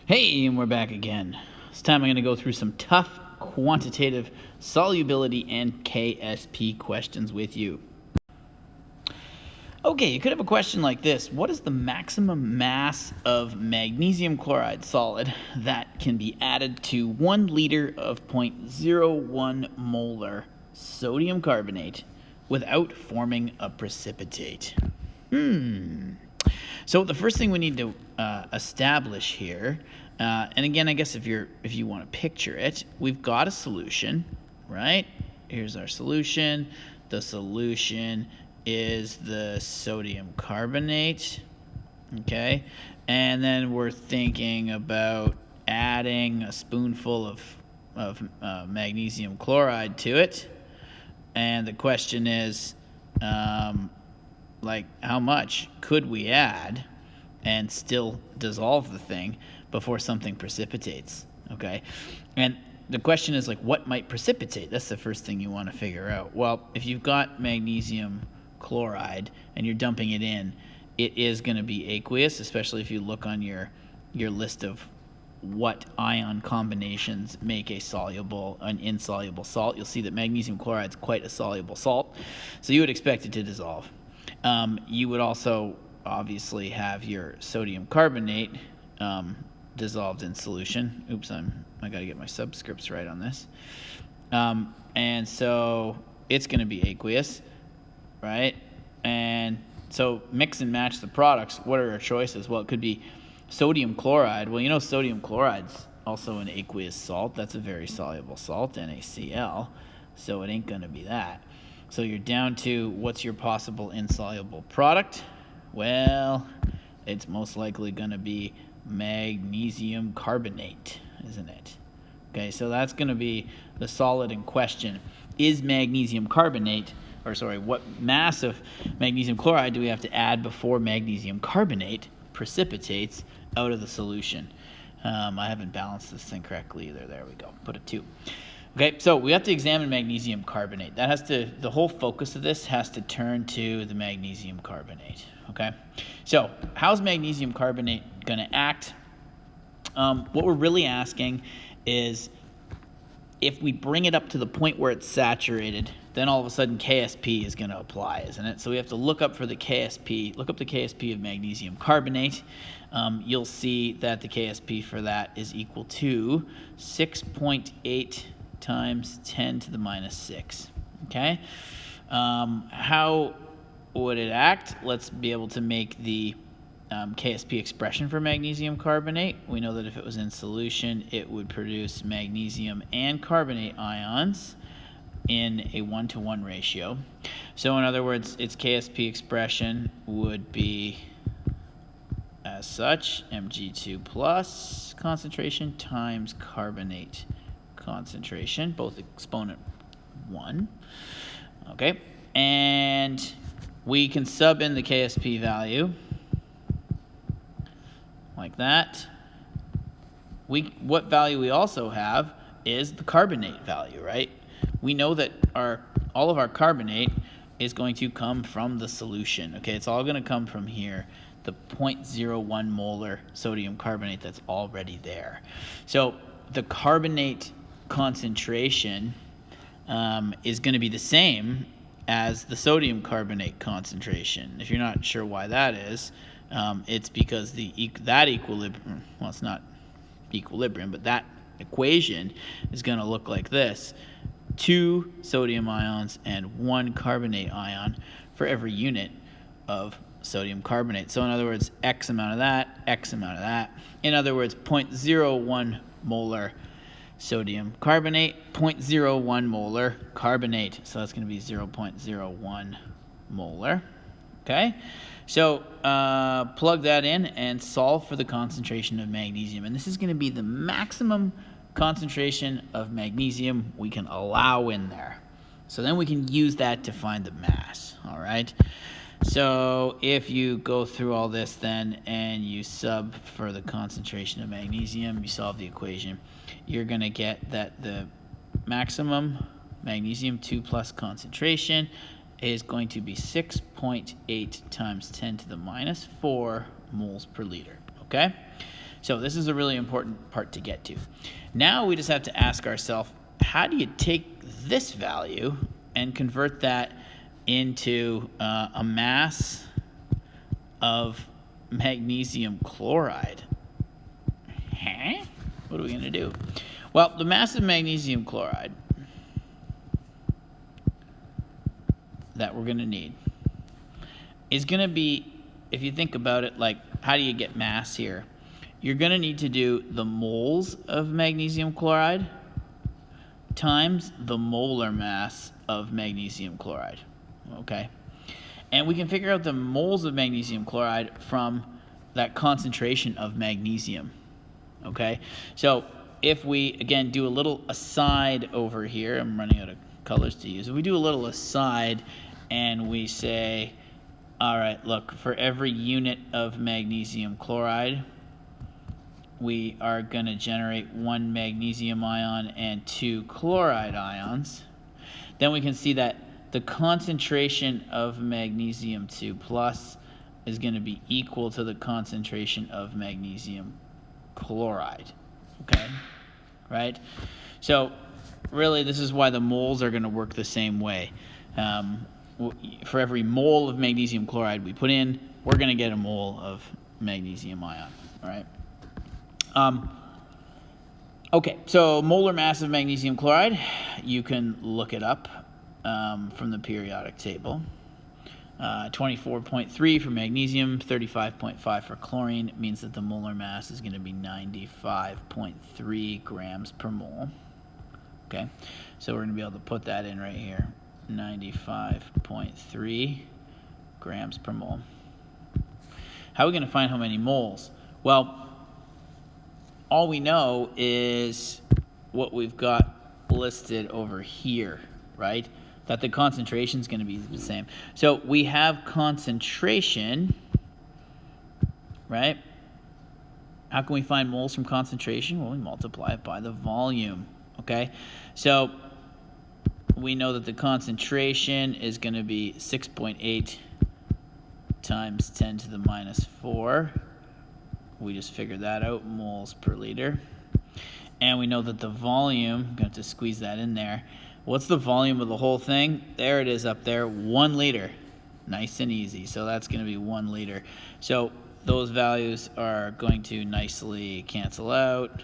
Hey, and we're back again. This time I'm going to go through some tough quantitative solubility and Ksp questions with you. Okay, you could have a question like this. What is the maximum mass of magnesium chloride solid that can be added to 1 liter of 0.01 molar sodium carbonate without forming a precipitate? So the first thing we need to establish here, and again, I guess if you want to picture it, we've got a solution, right? Here's our solution. The solution is the sodium carbonate, okay? And then we're thinking about adding a spoonful of magnesium chloride to it. And the question is, like, how much could we add and still dissolve the thing before something precipitates, okay? And the question is, like, what might precipitate? That's the first thing you want to figure out. Well, if you've got magnesium chloride and you're dumping it in, it is going to be aqueous, especially if you look on your list of what ion combinations make an insoluble salt. You'll see that magnesium chloride is quite a soluble salt, so you would expect it to dissolve. You would also obviously have your sodium carbonate dissolved in solution. Oops, I got to get my subscripts right on this. And so it's going to be aqueous, right? And so mix and match the products. What are our choices? Well, it could be sodium chloride. Well, you know, sodium chloride's also an aqueous salt. That's a very soluble salt, NaCl, so it ain't going to be that. So you're down to what's your possible insoluble product? Well, it's most likely going to be magnesium carbonate, isn't it? Okay, so that's going to be the solid in question. Is magnesium carbonate, what mass of magnesium chloride do we have to add before magnesium carbonate precipitates out of the solution? I haven't balanced this thing correctly either. There we go. Put a 2. Okay, so we have to examine magnesium carbonate. The whole focus of this has to turn to the magnesium carbonate. Okay, so how's magnesium carbonate going to act? What we're really asking is, if we bring it up to the point where it's saturated, then all of a sudden Ksp is going to apply, isn't it? So we have to look up the Ksp of magnesium carbonate. You'll see that the Ksp for that is equal to 6.8 times 10 to the minus 6. Okay? How would it act? Let's be able to make the Ksp expression for magnesium carbonate. We know that if it was in solution, it would produce magnesium and carbonate ions in a 1-to-1 ratio. So in other words, its Ksp expression would be as such: Mg2 plus concentration times carbonate concentration, both exponent 1. Okay, and we can sub in the Ksp value like that. What value we also have is the carbonate value, right? We know that all of our carbonate is going to come from the solution. Okay, it's all going to come from here, the 0.01 molar sodium carbonate that's already there. So the carbonate concentration is going to be the same as the sodium carbonate concentration. If you're not sure why that is, it's because that equilibrium, well, it's not equilibrium, but that equation is going to look like this: 2 sodium ions and 1 carbonate ion for every unit of sodium carbonate. So in other words, X amount of that, X amount of that. In other words, 0.01 molar sodium carbonate, 0.01 molar carbonate. So that's going to be 0.01 molar. Okay, so plug that in and solve for the concentration of magnesium. And this is going to be the maximum concentration of magnesium we can allow in there. So then we can use that to find the mass, all right? So if you go through all this then and you sub for the concentration of magnesium, you solve the equation, you're going to get that the maximum magnesium 2 plus concentration is going to be 6.8 times 10 to the minus 4 moles per liter, okay? So this is a really important part to get to. Now we just have to ask ourselves, how do you take this value and convert that into a mass of magnesium chloride? What are we going to do? Well, the mass of magnesium chloride that we're going to need is going to be, if you think about it, like how do you get mass here? You're going to need to do the moles of magnesium chloride times the molar mass of magnesium chloride, okay? And we can figure out the moles of magnesium chloride from that concentration of magnesium, okay? So if we, again, do a little aside over here, I'm running out of colors to use. If we do a little aside and we say, all right, look, for every unit of magnesium chloride, we are going to generate 1 magnesium ion and 2 chloride ions. Then we can see that the concentration of magnesium 2 plus is going to be equal to the concentration of magnesium chloride, okay? Right? So really this is why the moles are going to work the same way. For every mole of magnesium chloride we put in, we're going to get a mole of magnesium ion, all right? Okay, so molar mass of magnesium chloride, you can look it up from the periodic table. 24.3 for magnesium, 35.5 for chlorine. It means that the molar mass is going to be 95.3 grams per mole. Okay, so we're going to be able to put that in right here, 95.3 grams per mole. How are we going to find how many moles? Well, all we know is what we've got listed over here, right? That the concentration is going to be the same. So we have concentration, right? How can we find moles from concentration? Well, we multiply it by the volume, okay? So we know that the concentration is going to be 6.8 times 10 to the minus 4. We just figured that out, moles per liter. And we know that the volume, I'm going to have to squeeze that in there. What's the volume of the whole thing? There it is up there, 1 liter. Nice and easy. So that's going to be 1 liter. So those values are going to nicely cancel out,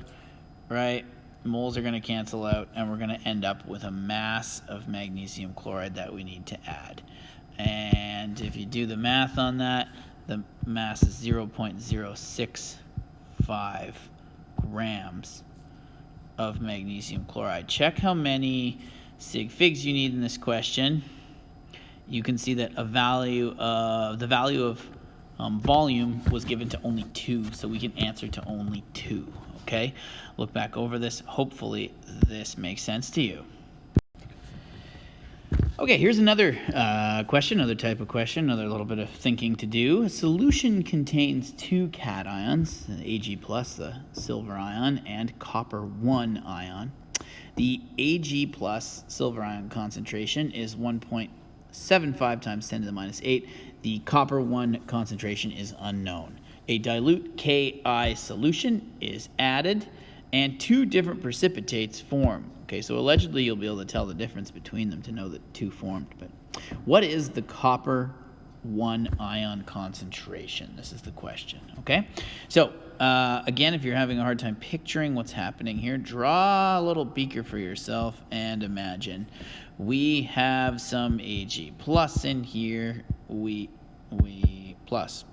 right? Moles are going to cancel out, and we're going to end up with a mass of magnesium chloride that we need to add. And if you do the math on that, the mass is 0.065 grams of magnesium chloride. Check how many sig figs you need in this question. You can see that the value of volume was given to only 2, so we can answer to only 2. Okay, look back over this. Hopefully this makes sense to you. Okay, here's another question, another type of question, another little bit of thinking to do. A solution contains 2 cations, the Ag+, the silver ion, and copper 1 ion. The Ag+ silver ion concentration is 1.75 times 10 to the minus 8. The copper 1 concentration is unknown. A dilute Ki solution is added, and 2 different precipitates form. Okay, so allegedly you'll be able to tell the difference between them to know that 2 formed. But what is the copper 1 ion concentration? This is the question, okay? So again, if you're having a hard time picturing what's happening here, draw a little beaker for yourself and imagine. We have some Ag+ in here. We plus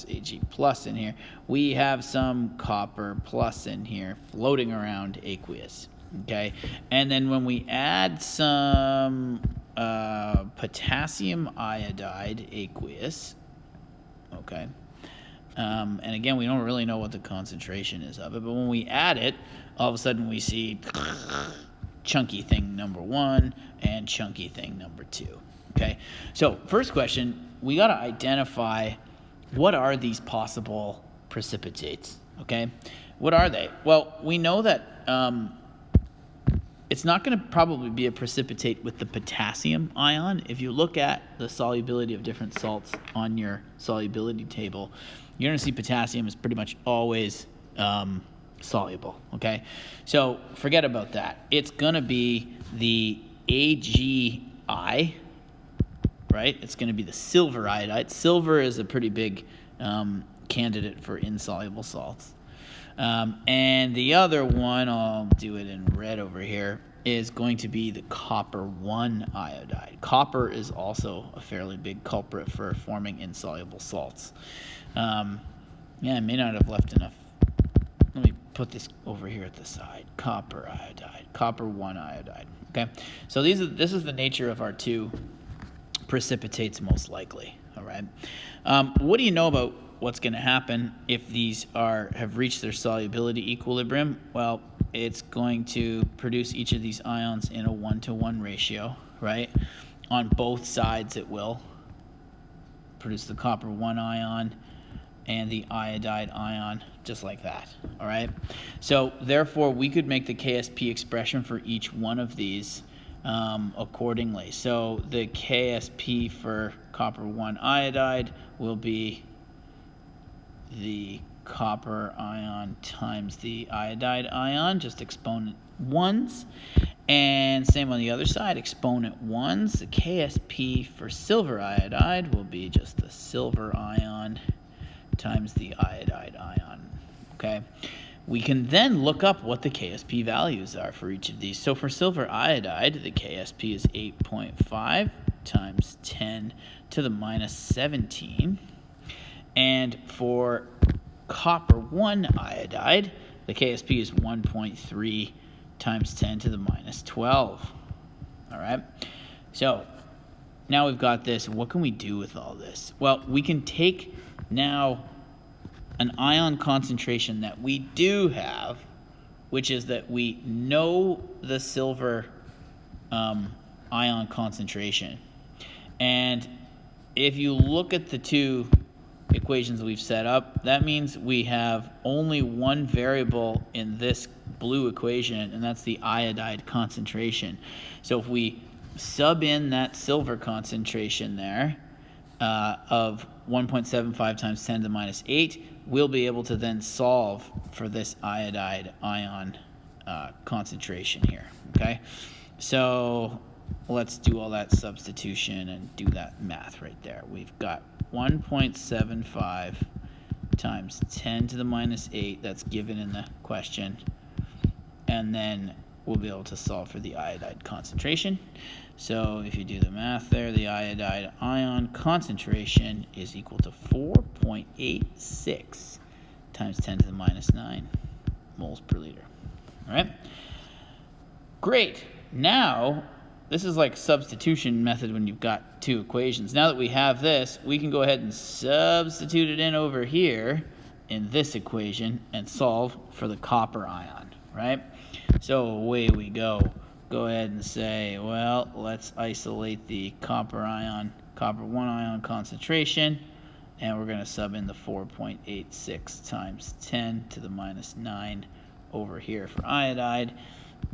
Ag+ in here. We have some copper plus in here floating around aqueous. Okay, and then when we add some potassium iodide aqueous, okay, and again, we don't really know what the concentration is of it, but when we add it, all of a sudden we see chunky thing number 1 and chunky thing number 2. Okay, so first question, we got to identify what are these possible precipitates. Okay, what are they? Well, we know that it's not going to probably be a precipitate with the potassium ion. If you look at the solubility of different salts on your solubility table, you're going to see potassium is pretty much always soluble, okay? So forget about that. It's going to be the AgI, right? It's going to be the silver iodide. Silver is a pretty big candidate for insoluble salts. And the other one, I'll do it in red over here, is going to be the copper 1 iodide. Copper is also a fairly big culprit for forming insoluble salts. Yeah, I may not have left enough. Let me put this over here at the side. Copper iodide, copper 1 iodide. Okay, so this is the nature of our two precipitates most likely. All right. What do you know about what's going to happen if these have reached their solubility equilibrium? Well, it's going to produce each of these ions in a 1-to-1 ratio, right? On both sides it will produce the copper 1 ion and the iodide ion, just like that, all right? So therefore, we could make the Ksp expression for each one of these accordingly. So the Ksp for copper 1 iodide will be the copper ion times the iodide ion, just exponent 1s. And same on the other side, exponent 1s. The Ksp for silver iodide will be just the silver ion times the iodide ion, okay? We can then look up what the Ksp values are for each of these. So for silver iodide, the Ksp is 8.5 times 10 to the minus 17. And for copper 1 iodide, the Ksp is 1.3 times 10 to the minus 12. All right? So now we've got this. What can we do with all this? Well, we can take now an ion concentration that we do have, which is that we know the silver ion concentration. And if you look at the two equations we've set up, that means we have only one variable in this blue equation, and that's the iodide concentration. So if we sub in that silver concentration there of 1.75 times 10 to the minus 8, we'll be able to then solve for this iodide ion concentration here, okay? So let's do all that substitution and do that math right there. We've got 1.75 times 10 to the minus 8, that's given in the question, and then we'll be able to solve for the iodide concentration. So if you do the math there, the iodide ion concentration is equal to 4.86 times 10 to the minus 9 moles per liter. All right? Great. Now, this is like substitution method when you've got two equations. Now that we have this, we can go ahead and substitute it in over here in this equation and solve for the copper ion, right? So away we go. Go ahead and say, well, let's isolate the copper 1 ion concentration, and we're going to sub in the 4.86 times 10 to the minus 9 over here for iodide.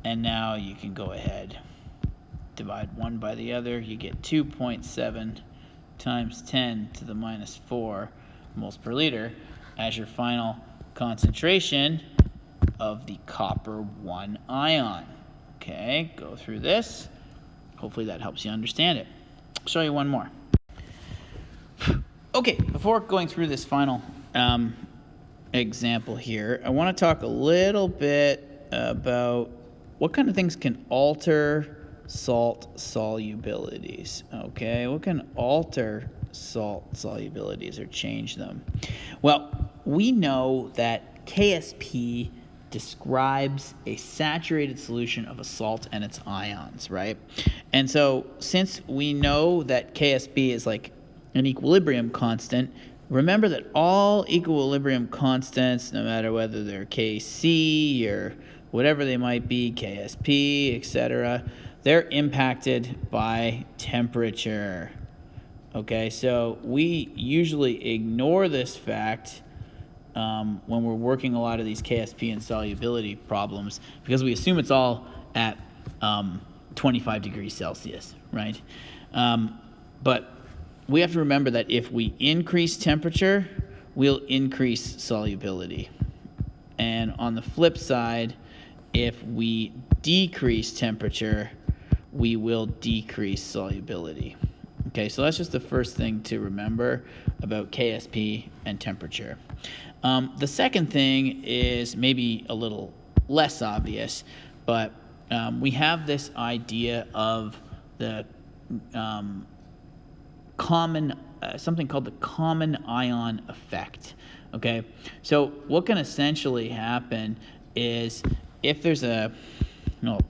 And now you can go ahead, divide one by the other, you get 2.7 times 10 to the minus 4 moles per liter as your final concentration of the copper 1 ion. Okay, go through this. Hopefully that helps you understand it. I'll show you one more. Okay, before going through this final example here, I want to talk a little bit about what kind of things can alter salt solubilities. Okay, what can alter salt solubilities or change them? Well, we know that Ksp describes a saturated solution of a salt and its ions, right? And so since we know that Ksp is like an equilibrium constant, remember that all equilibrium constants, no matter whether they're Kc or whatever they might be, Ksp, etc., they're impacted by temperature. Okay, so we usually ignore this fact when we're working a lot of these Ksp and solubility problems because we assume it's all at 25 degrees Celsius, right? But we have to remember that if we increase temperature, we'll increase solubility. And on the flip side, if we decrease temperature, we will decrease solubility. Okay, so that's just the first thing to remember about KSP and temperature. The second thing is maybe a little less obvious, but we have this idea of the something called the common ion effect. Okay, so what can essentially happen is if there's I'll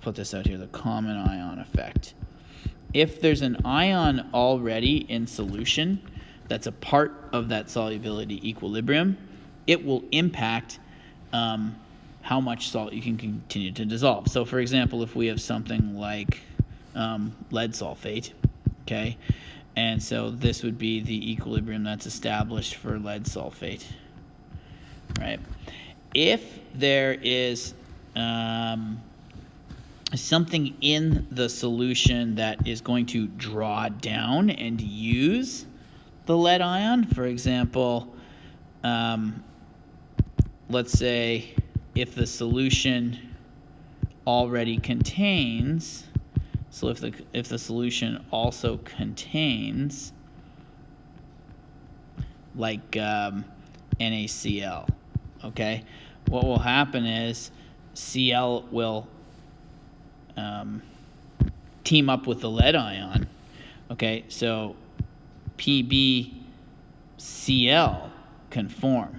put this out here, the common ion effect. If there's an ion already in solution that's a part of that solubility equilibrium, it will impact how much salt you can continue to dissolve. So for example, if we have something like lead sulfate, okay, and so this would be the equilibrium that's established for lead sulfate, right? If there is something in the solution that is going to draw down and use the lead ion, for example, let's say if the solution already contains, so if the solution also contains like NaCl, okay, what will happen is Cl will team up with the lead ion, okay, so PbCl can form,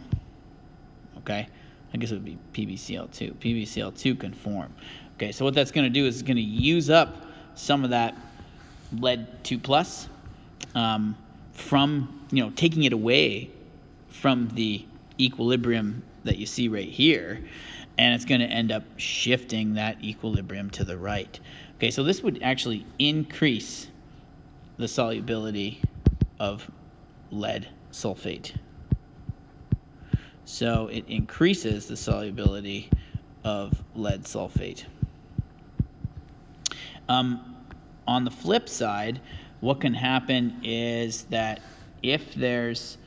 okay, I guess it would be PbCl2. PbCl2 can form. Okay, so what that's going to do is it's going to use up some of that lead 2 plus from, taking it away from the equilibrium that you see right here, and it's going to end up shifting that equilibrium to the right. Okay, so this would actually increase the solubility of lead sulfate. So it increases the solubility of lead sulfate. On the flip side, what can happen is that if there's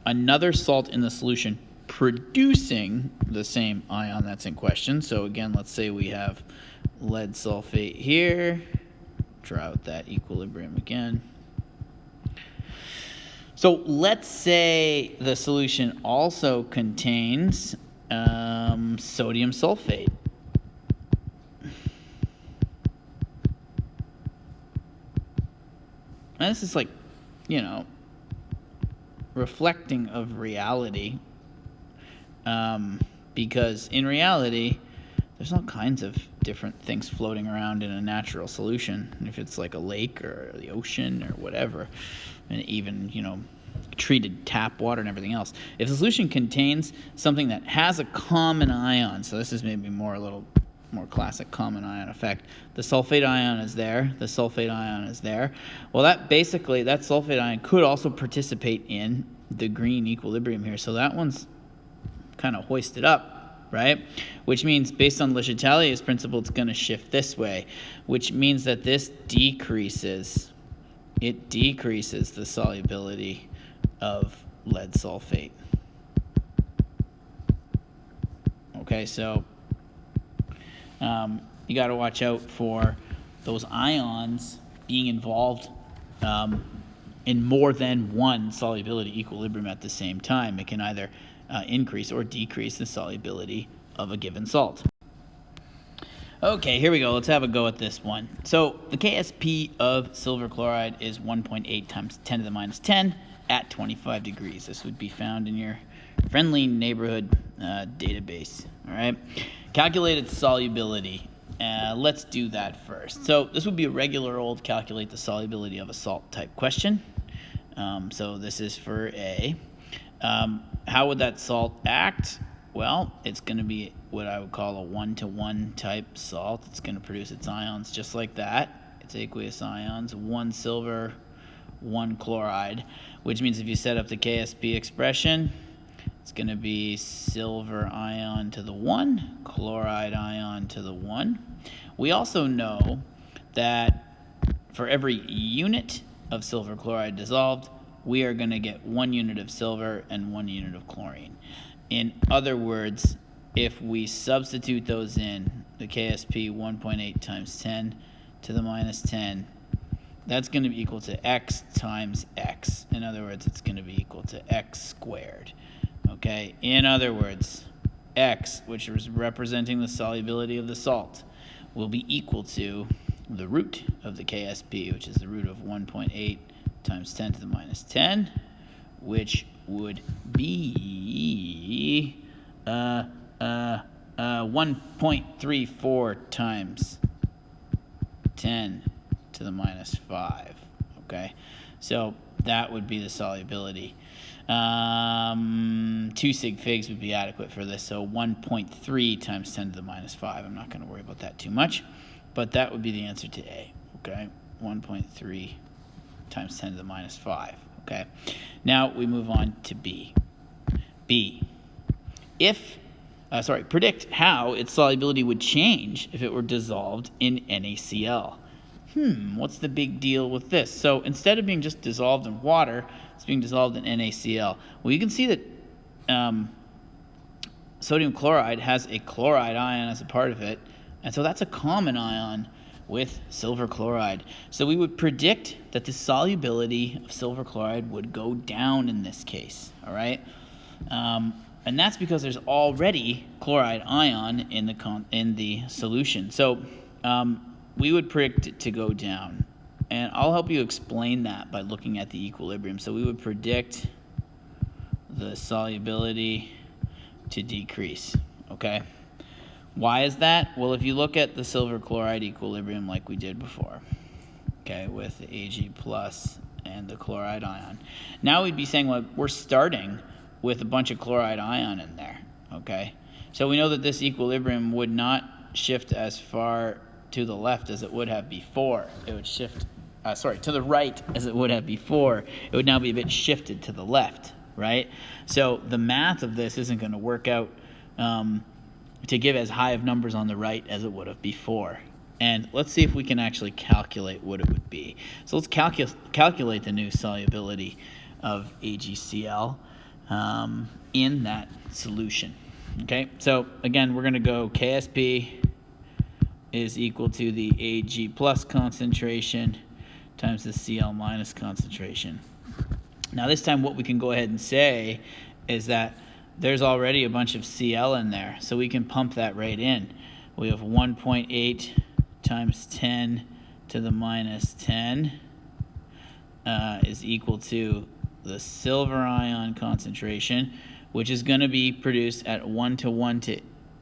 another salt in the solution producing the same ion that's in question, so again, let's say we have lead sulfate here, draw out that equilibrium again. So let's say the solution also contains sodium sulfate. And this is like, reflecting of reality, because in reality, there's all kinds of different things floating around in a natural solution, if it's like a lake or the ocean or whatever, and even, treated tap water and everything else. If the solution contains something that has a common ion, so this is maybe a little more classic common ion effect, the sulfate ion is there, the sulfate ion is there, well, that sulfate ion could also participate in the green equilibrium here, so that one's kind of hoisted up, right? Which means, based on Le Chatelier's principle, it's going to shift this way, which means that this decreases the solubility of lead sulfate. Okay, so you got to watch out for those ions being involved in more than one solubility equilibrium at the same time. It can either increase or decrease the solubility of a given salt. Okay, here we go. Let's have a go at this one. So the Ksp of silver chloride is 1.8 times 10 to the minus 10 at 25 degrees. This would be found in your friendly neighborhood database. All right. Calculated solubility. Let's do that first. So this would be a regular old calculate the solubility of a salt type question. So this is for A. How would that salt act? Well, it's going to be what I would call a 1-to-1 type salt. It's going to produce its ions just like that. It's aqueous ions, 1 silver, 1 chloride, which means if you set up the Ksp expression, it's going to be silver ion to the 1, chloride ion to the 1. We also know that for every unit of silver chloride dissolved, we are going to get 1 unit of silver and 1 unit of chlorine. In other words, if we substitute those in, the Ksp 1.8 times 10 to the minus 10, that's going to be equal to x times x. In other words, it's going to be equal to x squared. Okay? In other words, x, which is representing the solubility of the salt, will be equal to the root of the Ksp, which is the root of 1.8 times 10 to the minus 10, which would be 1.34 times 10 to the minus 5. Okay, so that would be the solubility. 2 sig figs would be adequate for this, so 1.3 times 10 to the minus 5. I'm not going to worry about that too much, but that would be the answer to A. Okay, 1.3 times 10 to the minus 5. Okay, now we move on to B. B. Predict how its solubility would change if it were dissolved in NaCl. What's the big deal with this? So instead of being just dissolved in water, it's being dissolved in NaCl. Well, you can see that sodium chloride has a chloride ion as a part of it, and so that's a common ion with silver chloride. So we would predict that the solubility of silver chloride would go down in this case, all right? And that's because there's already chloride ion in the solution. So we would predict it to go down. And I'll help you explain that by looking at the equilibrium. So we would predict the solubility to decrease, okay? Why is that? Well, if you look at the silver chloride equilibrium like we did before, okay, with the Ag plus and the chloride ion. Now we'd be saying, well, we're starting with a bunch of chloride ion in there, okay? So we know that this equilibrium would not shift as far to the left as it would have before. It would shift, to the right as it would have before. It would now be a bit shifted to the left, right? So the math of this isn't going to work out to give as high of numbers on the right as it would have before. And let's see if we can actually calculate what it would be. So let's calculate the new solubility of AgCl in that solution. Okay, so again, we're going to go Ksp is equal to the Ag plus concentration times the Cl minus concentration. Now this time what we can go ahead and say is that there's already a bunch of Cl in there, so we can pump that right in. We have 1.8 times 10 to the minus 10 is equal to the silver ion concentration, which is going to be produced at 1:1 to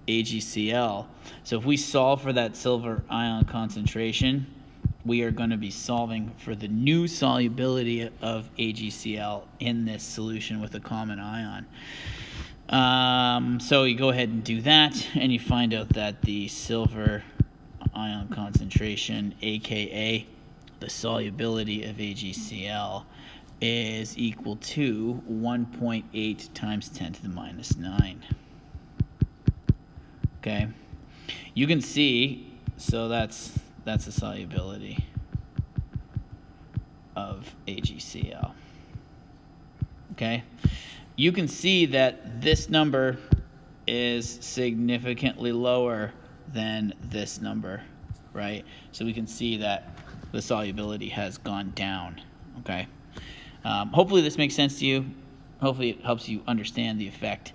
AgCl. So if we solve for that silver ion concentration, we are going to be solving for the new solubility of AgCl in this solution with a common ion. So you go ahead and do that, and you find out that the silver ion concentration, aka the solubility of AgCl, is equal to 1.8 times 10 to the minus 9. Okay, you can see, so that's the solubility of AgCl. Okay, you can see that this number is significantly lower than this number, right? So we can see that the solubility has gone down. Okay, hopefully this makes sense to you. Hopefully it helps you understand the effect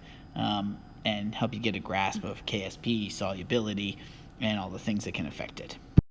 and help you get a grasp of Ksp solubility and all the things that can affect it.